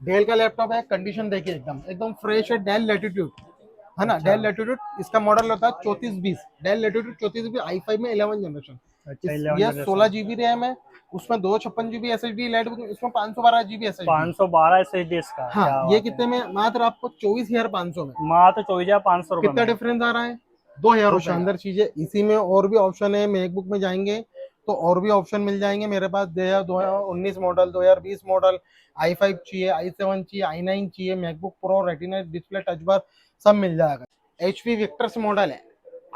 Del का laptop है, condition देखिए एकदम एकदम फ्रेश है। डेल लैटिट्यूड है ना, अच्छा। डेल लैटिट्यूड इसका मॉडल होता है 3420। डेल लैटिट्यूड 3420 i5 में 11 जनरेशन। अच्छा 11 ये जनरेशन। 16 GB रैम है, उसमें 256 GB SSD लाइट, उसमें 512 GB SSD है। 512 SSD इसका, हाँ, क्या ये बात है। कितने में? मात्र आपको 24,500 में। मात्र 24,500 रुपये कितना में। डिफरेंस आ रहा है? 2,000। और रुपए। शानदार चीज है, इसी में और भी ऑप्शन है। मैकबुक में जाएंगे तो और भी ऑप्शन मिल जाएंगे मेरे पास। 2019 मॉडल, 2020 मॉडल, i5 चाहिए, i7 चाहिए, i9 चाहिए, MacBook pro, retina display, touch bar, सब मिल जाएगा। HP विक्टर्स मॉडल है,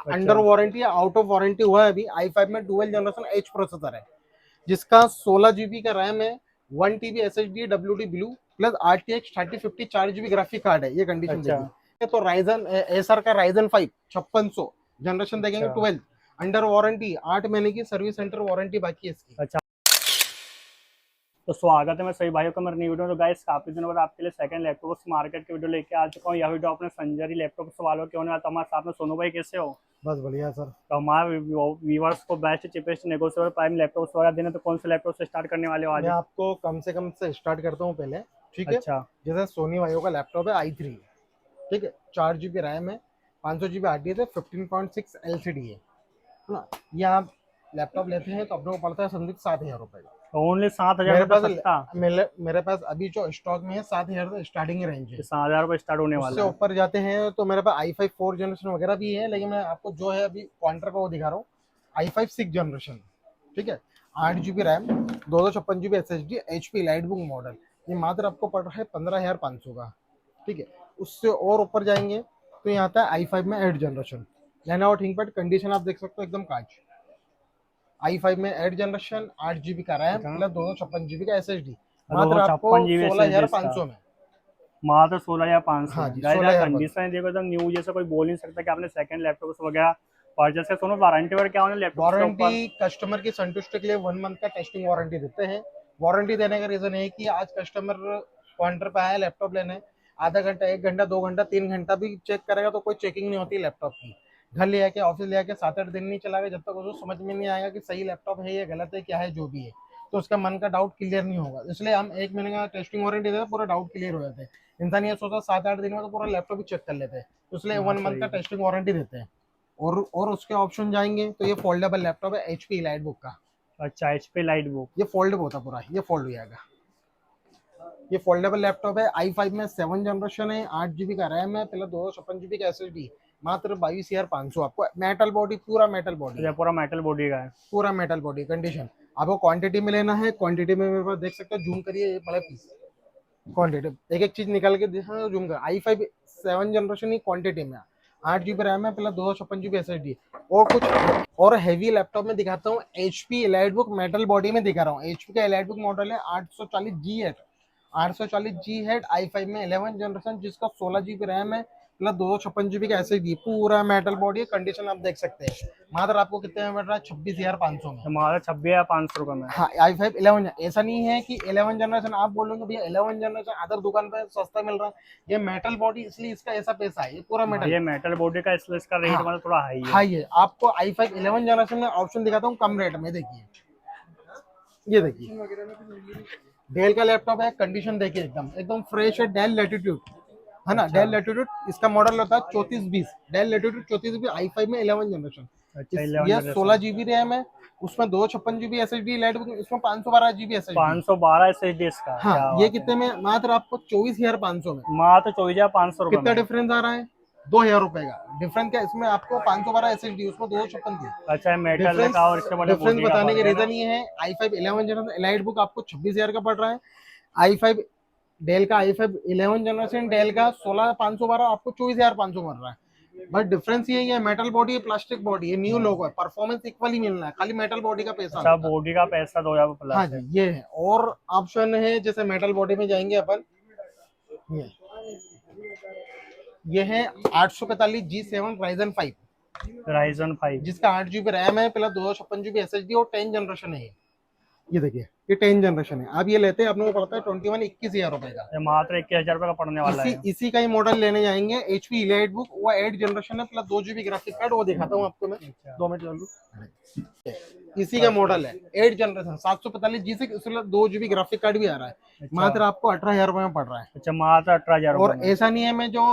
अंडर अच्छा। वारंटी या आउट ऑफ वारंटी हुआ है अभी। i5 में डुअल जनरेशन एच प्रोसेसर है, जिसका 16 GB का रैम है, 1 TB SSD, WD blue plus RTX 3050 4 GB graphic card है। ये कंडीशन अच्छा। देखिए। तो राइजन एसर का राइजन 5 5600 जनरेशन देखेंगे, अच्छा। 12 अंडर वारंटी, 8 महीने की सर्विस सेंटर वारंटी बाकी है इसकी। अच्छा। तो स्वागत है मैं सभी भाइयों का मेरे नई वीडियो में। तो गाइस काफी दिनों बाद आपके लिए सेकंड लैपटॉप मार्केट की वीडियो लेके आ चुका हूँ। यह वीडियो अपने संजरी लैपटॉप से वालों के होने वाला। तो हमारे साथ में सोनू भाई, कैसे हो? बस बढ़िया सर। तो हमारे व्यूवर्स को best cheapest negotiable prime laptop वगैरह देने, तो कौन से लैपटॉप से स्टार्ट करने वाले हो मैं आज? आपको कम से कम से स्टार्ट करता हूँ पहले, ठीक है। अच्छा। जैसे सोनी वायो का लैपटॉप है i3, ठीक है, 4 GB रैम है, 500 GB हार्ड डिस्क है, 15.6 LCD है ना। ये आप लैपटॉप लेते हैं तो अपने को पड़ता है संदीप 7,000 रुपए का। तो ओनली 7,000 मेरे रुपये पास सस्ता? मेरे पास अभी जो स्टॉक में है 7,000 से स्टार्टिंग रेंज है। 7,000 रुपये स्टार्ट होने उससे वाला है। ऊपर जाते हैं तो मेरे पास i5 4 जनरेशन वगैरह भी है, लेकिन मैं आपको जो है अभी काउंटर का वो दिखा रहा हूँ। i5 6 जनरेशन, ठीक है, 8 GB RAM, 256 GB SSD, HP light book model. ये मात्र आपको पड़ रहा है 15,500 का, ठीक है। उससे और ऊपर जाएंगे तो यहाँ आता है i5 में 8 जनरेशन, लेनोवो थिंकपैड, कंडीशन आप देख सकते हो एकदम कांच। i5 में 8 जनरेशन, 8 GB का रैम अच्छा। प्लस 256 GB का SSD, दो मात्र सौ आपको छप्पन जीबी एस एस डी इसका। 16,500 में। मात्र 16,500 हाँ में। जी, गाइस यार 16,500। कंडीशन देखो एकदम न्यू, जैसे कोई बोल नहीं सकता कि आपने सेकंड लैपटॉप वगैरह परचेस किया। सुनो वारंटी वगैरह क्या होने लैपटॉप के वारंटी ऊपर? कस्टमर की संतुष्टि के लिए 1 मंथ का टेस्टिंग वारंटी देते हैं। वारंटी देने का रीजन है कि आज कस्टमर काउंटर पे आया लैपटॉप लेने, आधा घंटा, 1 घंटा, 2 घंटा, 3 घंटा भी चेक करेगा तो कोई चेकिंग नहीं होती लैपटॉप की। घर ले आके, ऑफिस ले आके 7-8 दिन नहीं चलाएगा जब तक उसको समझ में नहीं आएगा कि सही लैपटॉप है या गलत है, क्या है, जो भी है। तो उसका मन का डाउट क्लियर नहीं होगा, इसलिए हम 1 महीने का टेस्टिंग वारंटी देते हैं, पूरा डाउट क्लियर हो जाते हैं। इंसान ये सोचता 7-8 दिन में तो पूरा लैपटॉप ही चेक कर लेते हैं, तो इसलिए हाँ 1 मंथ सही का है। टेस्टिंग वारंटी देते हैं। और उसके ऑप्शन जाएंगे तो ये फोल्डेबल लैपटॉप है HP लाइट बुक का। अच्छा HP लाइट बुक। ये फोल्ड होता है पूरा, ये फोल्ड हो जाएगा। ये फोल्डेबल लैपटॉप है, i5 में 7 जनरेशन है, 8 GB का रैम है, पहले 256 GB का SSD, मात्र 22,500। आपको मेटल बॉडी, पूरा मेटल बॉडी अच्छा है, पूरा मेटल बॉडी का है। पूरा मेटल बॉडी कंडीशन। आपको क्वांटिटी में लेना है, क्वांटिटी में मेरे पास देख सकते हो, जूम करिए, ये बड़ा पीस क्वांटिटी, एक एक चीज निकाल के दिखा, जूम कर। i5 7 जनरेशन ही क्वांटिटी में, 8 GB रैम है, प्लस 256 GB SSD। और कुछ और हैवी लैपटॉप में दिखाता हूँ, HP एलाइटबुक मेटल बॉडी में दिखा रहा हूँ। HP का एलाइटबुक मॉडल है 840G head, 840G head, i5 में 11 जनरेशन, जिसका 16 GB रैम है, प्लस 256 GB का SSD, पूरा मेटल बॉडी है। कंडीशन आप देख सकते हैं। मात्र आपको कितने में मिल रहा है? 26,500 में। हमारा 26,500 रुपये में। हाँ, i5 11, ऐसा नहीं है कि 11 जनरेशन आप बोलोगे भैया 11 जनरेशन अदर दुकान पे सस्ता मिल रहा है। ये मेटल बॉडी इसलिए इसका ऐसा पैसा है, ये पूरा हाँ मेटल ये है। मेटल बॉडी का, इसलिए इसका रेट हाँ, मतलब थोड़ा हाई है। हाई है। आपको i5 11 जनरेशन में ऑप्शन दिखाता हूँ कम रेट में, देखिए, ये देखिए, डेल का लैपटॉप है, कंडीशन देखिए एकदम एकदम फ्रेश है। डेल लैटिट्यूड है ना, अच्छा। डेल लैटिट्यूड इसका मॉडल होता है 3420। डेल लैटिट्यूड 3420 i5 में 11 जनरेशन। अच्छा 11 ये जनरेशन। 16 GB रैम है, उसमें 256 GB SSD लाइट, उसमें 512 GB SSD है। 512 SSD इसका, हाँ, क्या ये बात है। कितने में? मात्र आपको 24,500 में। मात्र 24,500 रुपये कितना में। डिफरेंस आ रहा है? 2,000 रुपए का डिफरेंस। क्या इसमें आपको 512 SSD, उसमें 256 थी। अच्छा मेटल डिफरेंस का और इसके मतलब डिफरेंस बॉडी का बताने फर्क के है रीजन ना। ये है, i5 11 जनरेशन एलाइट बुक आपको 26,000 का पड़ रहा है। i5 डेल का i5 11 जनरेशन डेल का 16,512 आपको 24,500 मिल रहा है। बट डिफरेंस ये है, मेटल बॉडी है, प्लास्टिक बॉडी है, न्यू लोगो है, परफॉर्मेंस इक्वल ही मिलना है, खाली मेटल बॉडी का पैसा अच्छा लगता है। बॉडी का पैसा 2,000 हाँ प्लस जी, है। ये है। और ऑप्शन है, जैसे मेटल बॉडी में जाएंगे अपन, ये है 845G7 राइजन 5, राइजन 5। जिसका 8 GB रैम है, प्लस 256 GB SSD, और 10 जनरेशन है ये देखिए, ये 10 जनरेशन है। आप ये लेते हैं, अपने को पड़ता है 21,000 का। ये मात्र 21,000 रुपये का पड़ने वाला है। इसी का ही मॉडल लेने जाएंगे, HP इलाइट बुक, वो 8 जनरेशन है, प्लस 2 GB ग्राफिक कार्ड, वो दिखाता हूँ आपको मैं। अच्छा। 2 मिनट चालू। इसी का मॉडल है 8 जनरेशन 745 जी से, इसमें 2 GB ग्राफिक कार्ड भी आ रहा है। अच्छा मात्र आपको 18,000 रुपए में पड़ रहा है। अच्छा, मात्र 18,000 और रुपये में। ऐसा नहीं है, मैं जो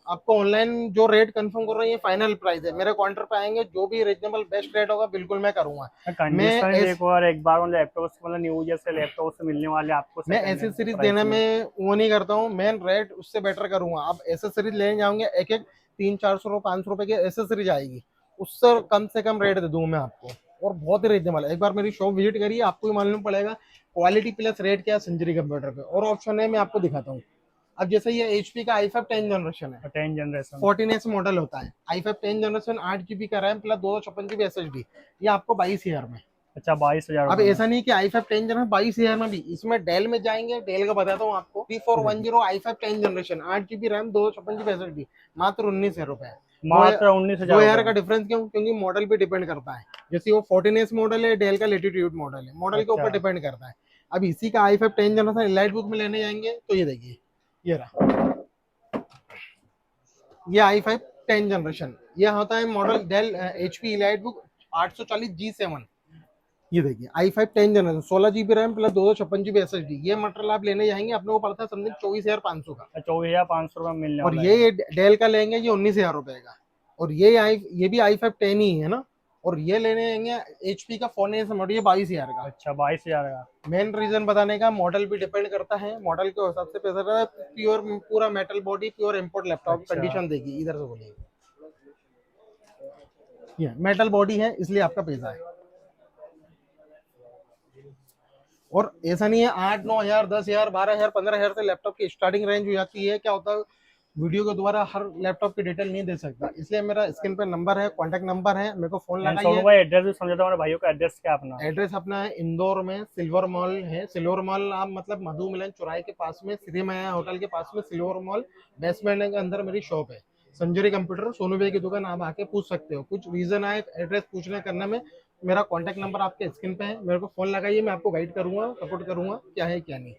आपको ऑनलाइन जो रेट कंफर्म कर रहा हूँ ये फाइनल प्राइस है। मेरे काउंटर पे आएंगे, जो भी रीजनेबल बेस्ट रेट होगा बिल्कुल मैं करूंगा। मैं कंडीशन देखो, और एक बार लैपटॉप मतलब न्यू जैसे लैपटॉप से मिलने वाले आपको मैं सेकंड हैंड एसेसरीज प्राइस देने में। में वो नहीं करता हूँ, मैं रेट उससे बेटर करूंगा। आप एसेसरीज लेने जाओगे, एक एक 300-400 500 रुपए की एसेसरीज आएगी, उससे कम रेट दे दूंगा मैं आपको। और बहुत ही रीजनेबल है। एक बार मेरी शॉप विजिट करिए, आपको भी मालूम पड़ेगा क्वालिटी प्लस रेट क्या है संजरी कंप्यूटर पे। और ऑप्शन है, मैं आपको दिखाता हूँ। अब जैसे ये HP का i5 10 जनरेशन है, 10 जनरेशन। 14S मॉडल होता है। i5 10 जनरेशन 8 GB का रैम प्लस 256 GB SSD, ये आपको 22,000 में। अच्छा, 22,000 अब रुपये में। ऐसा नहीं कि i5 10 जनरेशन 22,000 में भी, इसमें डेल में जाएंगे, डेल का बताता हूँ आपको। 3410 i5 10 generation 8 GB RAM 256 GB SSD, मात्र 19,000 रुपए। मात्र 19,000 2,000 रुपये का में। डिफरेंस क्यों? क्योंकि मॉडल पे डिपेंड करता है। जैसे वो 14S मॉडल है, डेल का लेटीट्यूड मॉडल है, मॉडल के अच्छा ऊपर डिपेंड करता है। अब इसी का i5 10 जनरेशन इलाइट बुक में लेने जाएंगे तो ये देखिए, ये रहा, ये i5 10 जनरेशन, ये होता है model Dell HP EliteBook 840G7। ये देखिए i5 10 generation 16 GB RAM plus 256 GB SSD, ये मटेरियल आप लेने जाएंगे अपने को पड़ता है समथिंग 24,500 का। 24,500 रुपये में मिलने और वाला है। ये डेल का लेंगे ये 19,000 रुपए का। और ये भी i5 10 ही है ना। और ये लेने जाएंगे HP का फोन है मॉडल, ये 22,000 का। अच्छा, 22,000 का। मेन रीजन बताने का, मॉडल भी डिपेंड करता है, मॉडल के हिसाब से पैसा रहता है। प्योर पूरा metal body, pure import laptop अच्छा कंडीशन देगी। इधर से बोलिए, ये मेटल बॉडी है इसलिए आपका पैसा है। और ऐसा नहीं है 8-9 हज़ार 10,000 12,000 15,000 से लैपटॉप की स्टार्टिंग रेंज हो जाती है। क्या होता है, वीडियो के द्वारा हर लैपटॉप की डिटेल नहीं दे सकता, इसलिए मेरा स्क्रीन पे नंबर है, कॉन्टैक्ट नंबर है, मेरे को फोन एंड सोनू लगाइए। भाई, एड्रेस भी समझा था हमारे भाइयों का, एड्रेस क्या अपना? एड्रेस अपना है इंदौर में, सिल्वर मॉल है। सिल्वर मॉल आप मतलब मधु मिलन चौराहे के पास में, श्री माया होटल के पास में सिल्वर मॉल बेसमेंट के अंदर मेरी शॉप है। संजरी कंप्यूटर, सोनू भाई की दुकान, आप आके पूछ सकते हो। कुछ रीजन आए एड्रेस पूछने करने में, मेरा कॉन्टैक्ट नंबर आपके स्क्रीन पे है, मेरे को फोन लगाइए, मैं आपको गाइड करूंगा, सपोर्ट करूंगा क्या है क्या नहीं।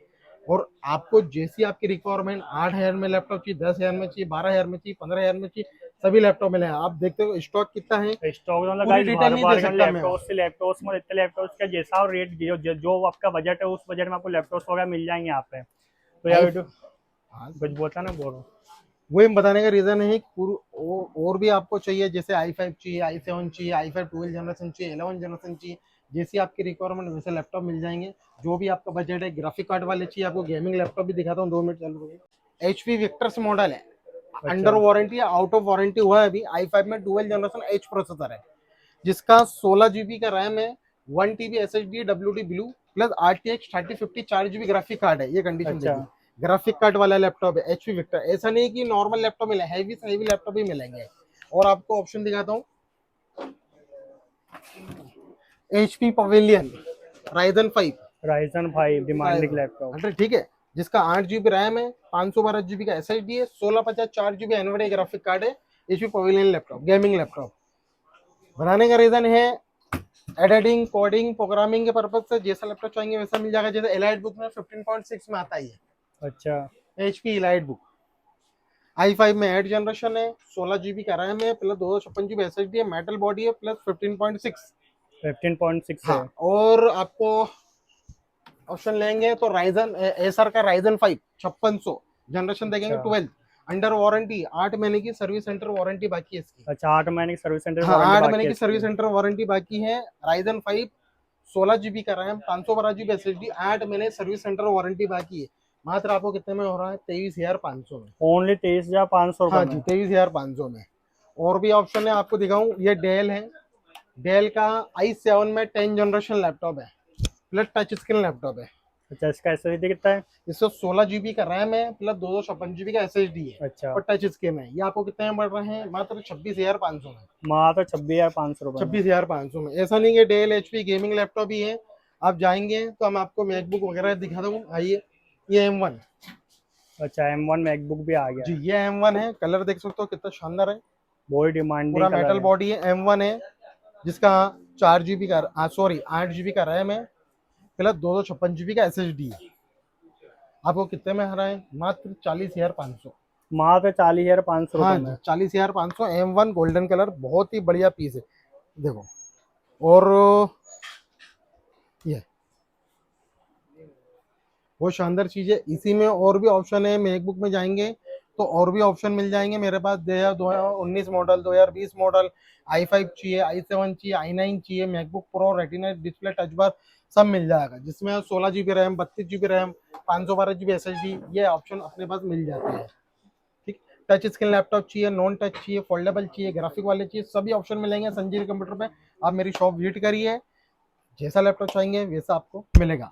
और आपको जैसी आपकी रिक्वायरमेंट, 8,000 में लैपटॉप चाहिए, 10,000 में चाहिए, 12,000 में चाहिए, 15,000 में चाहिए, सभी लैपटॉप मिले हैं। आप देखते हो स्टॉक कितना है, स्टॉक मतलब पूरी गाइस डिटेल बार नहीं दे बार का सकता मैं। लैपटॉप्स में इतने लैपटॉप्स का जैसा और रेट जो आपका बजट है उस बजट में आपको लैपटॉप्स वगैरह मिल जाएंगे यहाँ पे। तो यार वीडियो हाँ, कुछ बोलता ना बोलो। वही बताने का रीजन है कि और भी आपको चाहिए, जैसे i5 चाहिए, i7 चाहिए, i5 12 जनरेशन चाहिए, 11 जनरेशन चाहिए, जैसी आपकी रिक्वायरमेंट वैसे लैपटॉप मिल जाएंगे। जो भी आपका बजट है, ग्राफिक कार्ड वाले चाहिए, आपको गेमिंग लैपटॉप भी दिखाता हूँ, 2 मिनट चालू करिए। HP विक्टर्स मॉडल है, अंडर अच्छा वारंटी, आउट ऑफ वारंटी हुआ है अभी। i5 में 12 जनरेशन H प्रोसेसर है, जिसका 16 GB का रैम है, 1 TB SSD WD blue plus RTX 3050 4 GB graphic card है। ये कंडीशन अच्छा देखिए, ग्राफिक कार्ड वाला लैपटॉप है HP विक्टर। ऐसा नहीं कि नॉर्मल लैपटॉप मिले, हैवी से हैवी लैपटॉप भी मिलेंगे। और आपको ऑप्शन दिखाता हूँ, HP pavilion Ryzen 5, Ryzen 5 demanding laptop. ठीक है, जिसका 8 GB रैम है, 512 GB का SSD है, 1650 4 GB एनवीडिया ग्राफिक कार्ड है। HP pavilion laptop, gaming laptop. बनाने का रीजन है एडिटिंग, कोडिंग, प्रोग्रामिंग के पर्पज से जैसा लैपटॉप चाहिए वैसा मिल जाएगा। जैसे एलाइट बुक में 15.6 में आता ही है अच्छा HP इलाइट बुक। i5 में 8 जनरेशन है, 16 GB का रैम है प्लस 256 GB SSD है, मेटल बॉडी है प्लस 15.6। 15.6 हाँ, है। और आपको ऑप्शन लेंगे तो राइजन एसर का राइजन 5 5600 जनरेशन देखेंगे, अच्छा 12 अंडर वारंटी, 8 महीने की सर्विस सेंटर वारंटी बाकी है इसकी। अच्छा, 8 महीने की सर्विस सेंटर हाँ, वारंटी 8 महीने बाकी है की सर्विस इसकी। सेंटर वारंटी बाकी है। राइजन 5 16 GB का रैम, 512 GB SSD, 8 महीने सर्विस सेंटर वारंटी बाकी है। मात्र आपको कितने में हो रहा है? 23,500 में। ओनली 23,500 रुपये हाँ जी, में। 23,500 में। और भी ऑप्शन है, आपको दिखाऊं, ये डेल है। डेल का i7 में 10 जनरेशन लैपटॉप है, प्लस टच स्क्रीन लैपटॉप है। अच्छा, इसका एसएसडी कितना है? इसको 16 GB का रैम है प्लस 256 GB का SSD है, अच्छा, और टच स्क्रीन है। ये आपको कितने में पड़ रहे हैं? मात्र 26,500 में। मात्र 26,500 रुपये में। 26,500 में। ऐसा नहीं कि डेल HP गेमिंग लैपटॉप ही है, आप जाएंगे तो हम आपको मैकबुक वगैरह दिखा दूँ। आइए, ये M1 अच्छा, M1 मैकबुक भी आ गया जी, है। ये M1 है। कलर देख सकते हो कितना शानदार है, बहुत पूरा डिमांडिंग कलर मेटल है। बॉडी है। M1 है, जिसका 4 GB का सॉरी 8 GB का रैम है प्लस 256 GB का SSD है। आपको कितने में हरा है? मात्र 40,500। मात्र 40,500 हाँ रुपये जी, में। 40,500। M1 गोल्डन कलर, बहुत ही बढ़िया पीस है देखो। और ये वो शानदार चीज है। इसी में और भी ऑप्शन है, मैकबुक में जाएंगे तो और भी ऑप्शन मिल जाएंगे मेरे पास। 2019 मॉडल, 2020 मॉडल, i5 चाहिए, i7 चाहिए, i9 चाहिए, MacBook pro, retina display, touch bar, सब मिल जाएगा, जिसमें 16 GB RAM, 32 GB RAM, 512 GB SSD, ये ऑप्शन अपने पास मिल जाते हैं। ठीक, टच स्क्रीन लैपटॉप चाहिए, नॉन टच चाहिए, फोल्डेबल चाहिए, ग्राफिक वाले चाहिए, सभी ऑप्शन मिलेंगे संजीव कंप्यूटर पे। आप मेरी शॉप विजिट करिए, जैसा लैपटॉप चाहेंगे वैसा आपको मिलेगा।